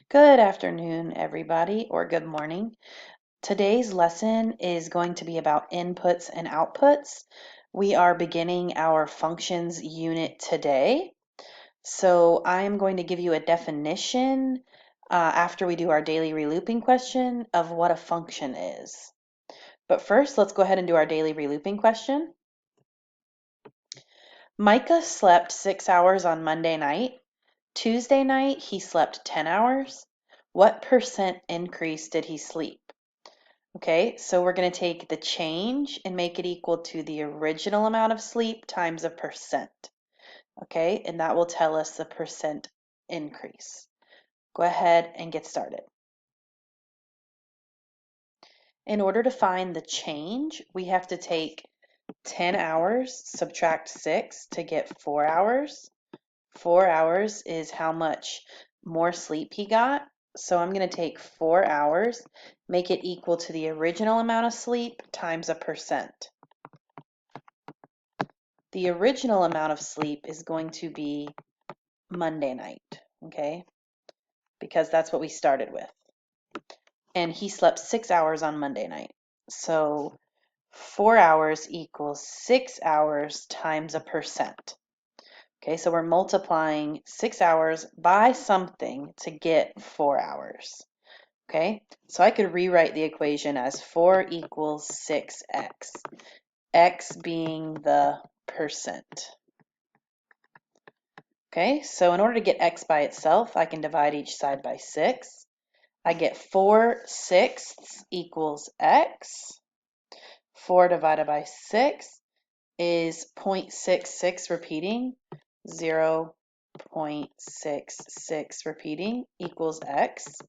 Good afternoon, everybody, or good morning. Today's lesson is going to be about inputs and outputs. We are beginning our functions unit today. So I'm going to give you a definition after we do our daily relooping question of what a function is. But first, let's go ahead and do our daily relooping question. Micah slept 6 hours on Monday night. Tuesday night, he slept 10 hours. What percent increase did he sleep? Okay, so we're going to take the change and make it equal to the original amount of sleep times a percent. Okay, and that will tell us the percent increase. Go ahead and get started. In order to find the change, we have to take 10 hours, subtract 6 to get 4 hours. 4 hours is how much more sleep he got. So I'm going to take 4 hours, make it equal to the original amount of sleep times a percent. The original amount of sleep is going to be Monday night, okay? Because that's what we started with. And he slept 6 hours on Monday night. So 4 hours equals 6 hours times a percent. Okay, so we're multiplying 6 hours by something to get 4 hours. Okay, so I could rewrite the equation as 4 equals 6x, x being the percent. Okay, so in order to get x by itself, I can divide each side by 6. I get 4/6 equals x. 4 divided by 6 is 0.66 repeating, 0.66 repeating equals x.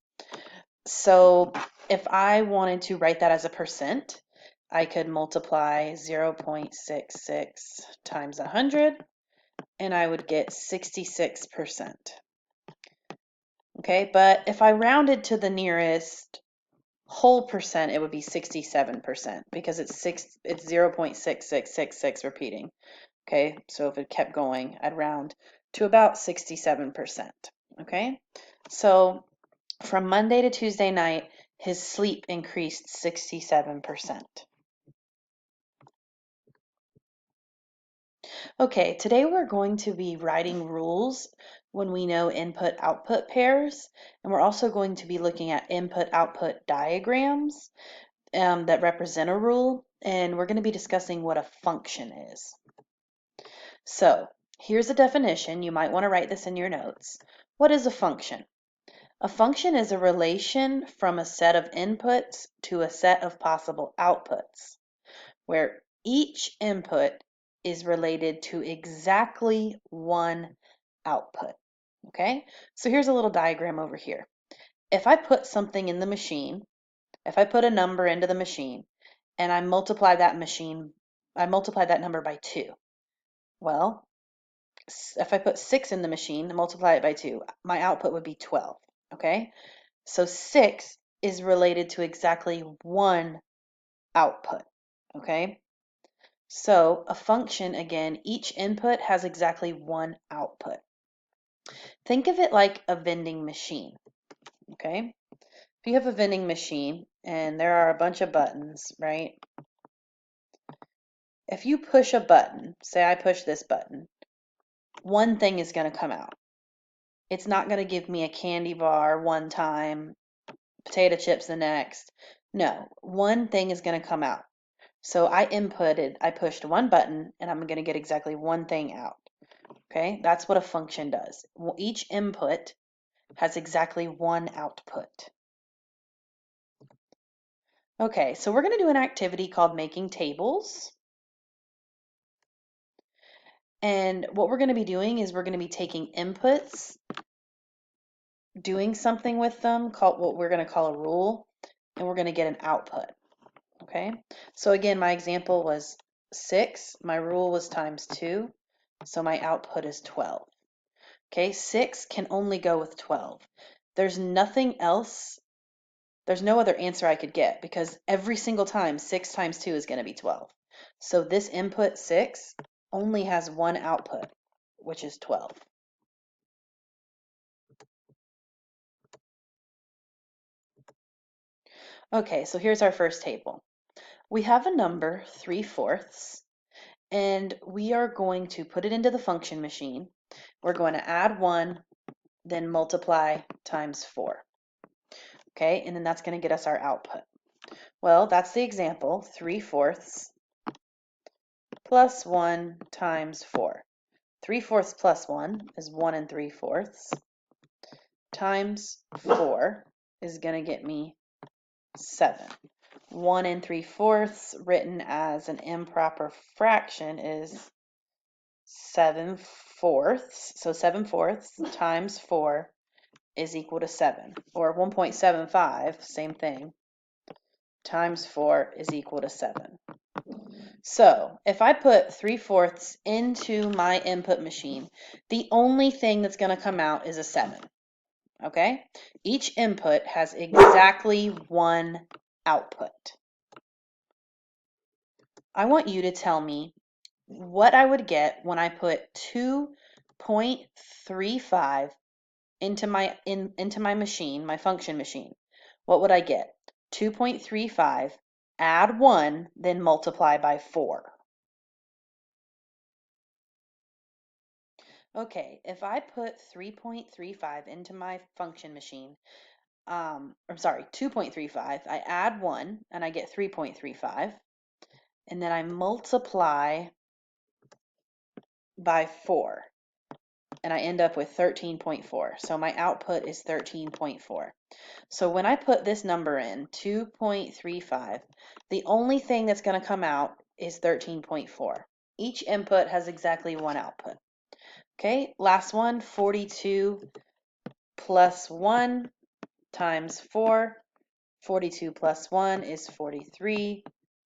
So if I wanted to write that as a percent, I could multiply 0.66 times 100, and I would get 66%. Okay, but if I rounded to the nearest whole percent, it would be 67% because it's 0.6666 repeating. Okay, so if it kept going, I'd round to about 67%. Okay, so from Monday to Tuesday night, his sleep increased 67%. Okay, today we're going to be writing rules when we know input-output pairs, and we're also going to be looking at input-output diagrams that represent a rule, and we're going to be discussing what a function is. So here's a definition. You might want to write this in your notes. What is a function? A function is a relation from a set of inputs to a set of possible outputs, where each input is related to exactly one output. Okay, so here's a little diagram over here. If I put something in the machine, if I put a number into the machine and I multiply that number by 2. Well, if I put 6 in the machine and multiply it by 2, my output would be 12. Okay, so 6 is related to exactly one output. Okay, so a function, again, each input has exactly one output. Think of it like a vending machine. Okay, if you have a vending machine and there are a bunch of buttons, right? If you push a button, say I push this button, one thing is going to come out. It's not going to give me a candy bar one time, potato chips the next. No, one thing is going to come out. So I pushed one button, and I'm going to get exactly one thing out. Okay, that's what a function does. Each input has exactly one output. Okay, so we're going to do an activity called making tables. And what we're going to be doing is we're going to be taking inputs, doing something with them, called what we're going to call a rule, and we're going to get an output. Okay, so again, my example was 6. My rule was times 2, so my output is 12. Okay, 6 can only go with 12. There's nothing else. There's no other answer I could get because every single time 6 times 2 is going to be 12. So this input 6 only has one output, which is 12. Okay, so here's our first table. We have a number 3/4, and we are going to put it into the function machine. We're going to add 1, then multiply times 4. Okay, and then that's going to get us our output. Well, that's the example, 3/4 plus 1 times 4. 3/4 plus 1 is 1 3/4 times 4 is going to get me 7. 1 3/4 written as an improper fraction is 7/4. So 7/4 times 4 is equal to 7. Or 1.75, same thing, times 4 is equal to 7. So if I put 3/4 into my input machine, the only thing that's going to come out is a 7. Okay? Each input has exactly one output. I want you to tell me what I would get when I put 2.35 into my machine, my function machine. What would I get? 2.35, add 1, then multiply by 4. Okay, if I put 3.35 into my function machine, I'm sorry, 2.35, I add 1 and I get 3.35, and then I multiply by 4 and I end up with 13.4. So my output is 13.4. So when I put this number in, 2.35, the only thing that's going to come out is 13.4. Each input has exactly one output. Okay, last one, 42 plus 1 times 4. 42 plus 1 is 43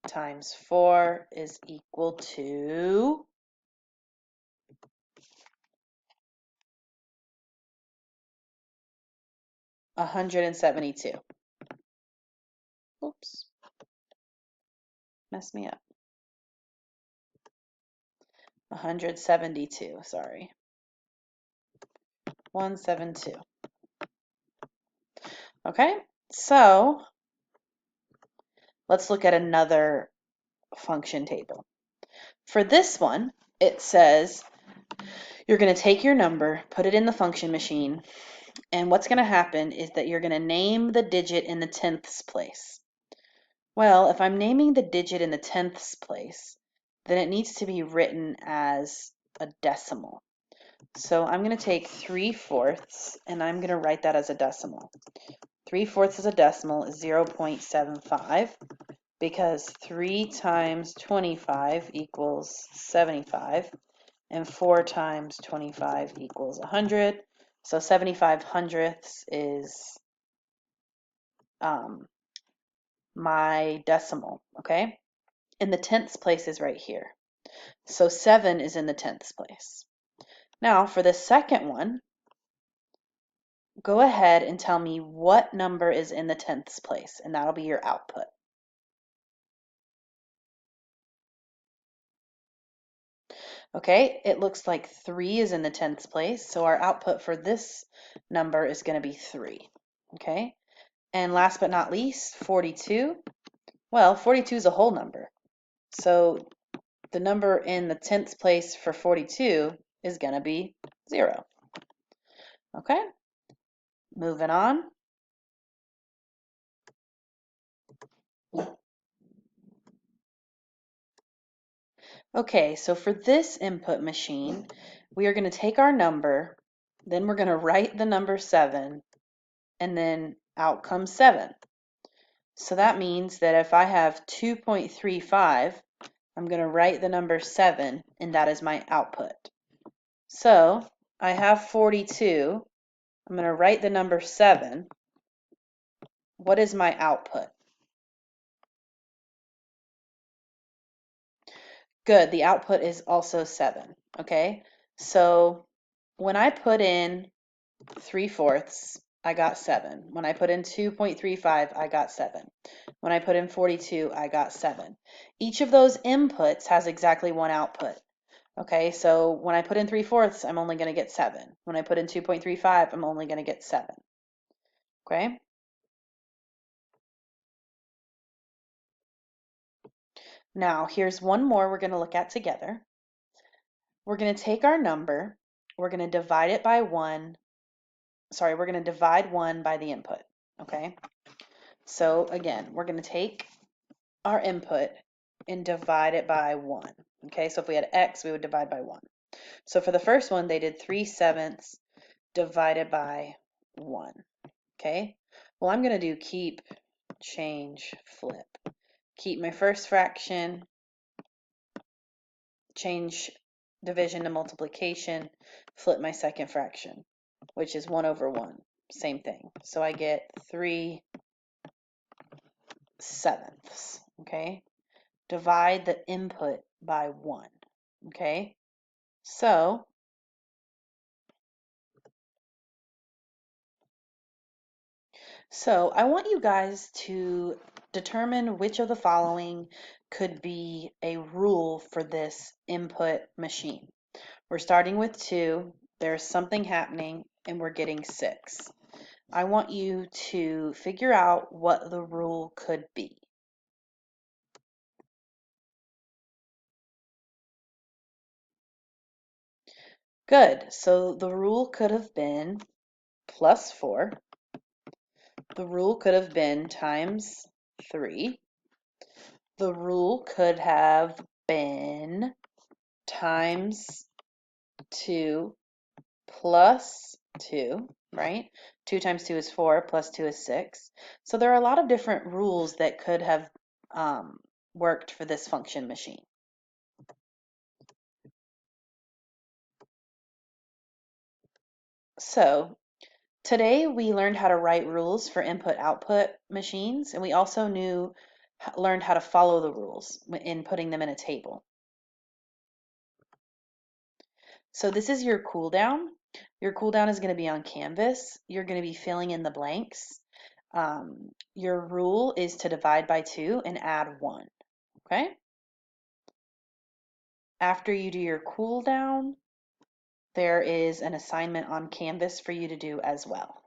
times 4 is equal to 172. Oops, messed me up. 172, sorry. 172. Okay, so let's look at another function table. For this one, it says you're going to take your number, put it in the function machine, and what's going to happen is that you're going to name the digit in the tenths place. Well, if I'm naming the digit in the tenths place, then it needs to be written as a decimal. So I'm going to take 3/4 and I'm going to write that as a decimal. 3/4 as a decimal is 0.75 because 3 times 25 equals 75 and 4 times 25 equals 100. So 75 hundredths is my decimal, okay? And the tenths place is right here. So 7 is in the tenths place. Now for the second one, go ahead and tell me what number is in the tenths place, and that'll be your output. Okay, it looks like 3 is in the tenths place, so our output for this number is going to be 3. Okay, and last but not least, 42. Well, 42 is a whole number, so the number in the tenths place for 42 is going to be 0. Okay, moving on. Okay, so for this input machine, we are going to take our number, then we're going to write the number 7, and then out comes 7. So that means that if I have 2.35, I'm going to write the number 7, and that is my output. So I have 42. I'm going to write the number 7. What is my output? Good, the output is also 7. Okay, so when I put in 3/4, I got 7. When I put in 2.35, I got 7. When I put in 42, I got 7. Each of those inputs has exactly one output. Okay, so when I put in 3/4, I'm only going to get 7. When I put in 2.35, I'm only going to get 7. Okay? Now, here's one more we're going to look at together. We're going to take our number, we're going to divide it by 1. Sorry, we're going to divide 1 by the input, okay? So again, we're going to take our input and divide it by 1, okay? So if we had x, we would divide by 1. So for the first one, they did 3/7 divided by 1, okay? Well, I'm going to do keep, change, flip. Keep my first fraction, change division to multiplication, flip my second fraction, which is 1/1. Same thing. So I get 3/7, okay? Divide the input by 1, okay? So I want you guys to determine which of the following could be a rule for this input machine. We're starting with 2, there's something happening, and we're getting 6. I want you to figure out what the rule could be. Good. So the rule could have been +4. The rule could have been times 3. The rule could have been times 2 plus 2, right? 2 times 2 is 4, plus 2 is 6. So there are a lot of different rules that could have worked for this function machine. So today we learned how to write rules for input-output machines, and we also learned how to follow the rules in putting them in a table. So this is your cooldown. Your cooldown is going to be on Canvas. You're going to be filling in the blanks. Your rule is to divide by 2 and add 1, okay? After you do your cooldown, there is an assignment on Canvas for you to do as well.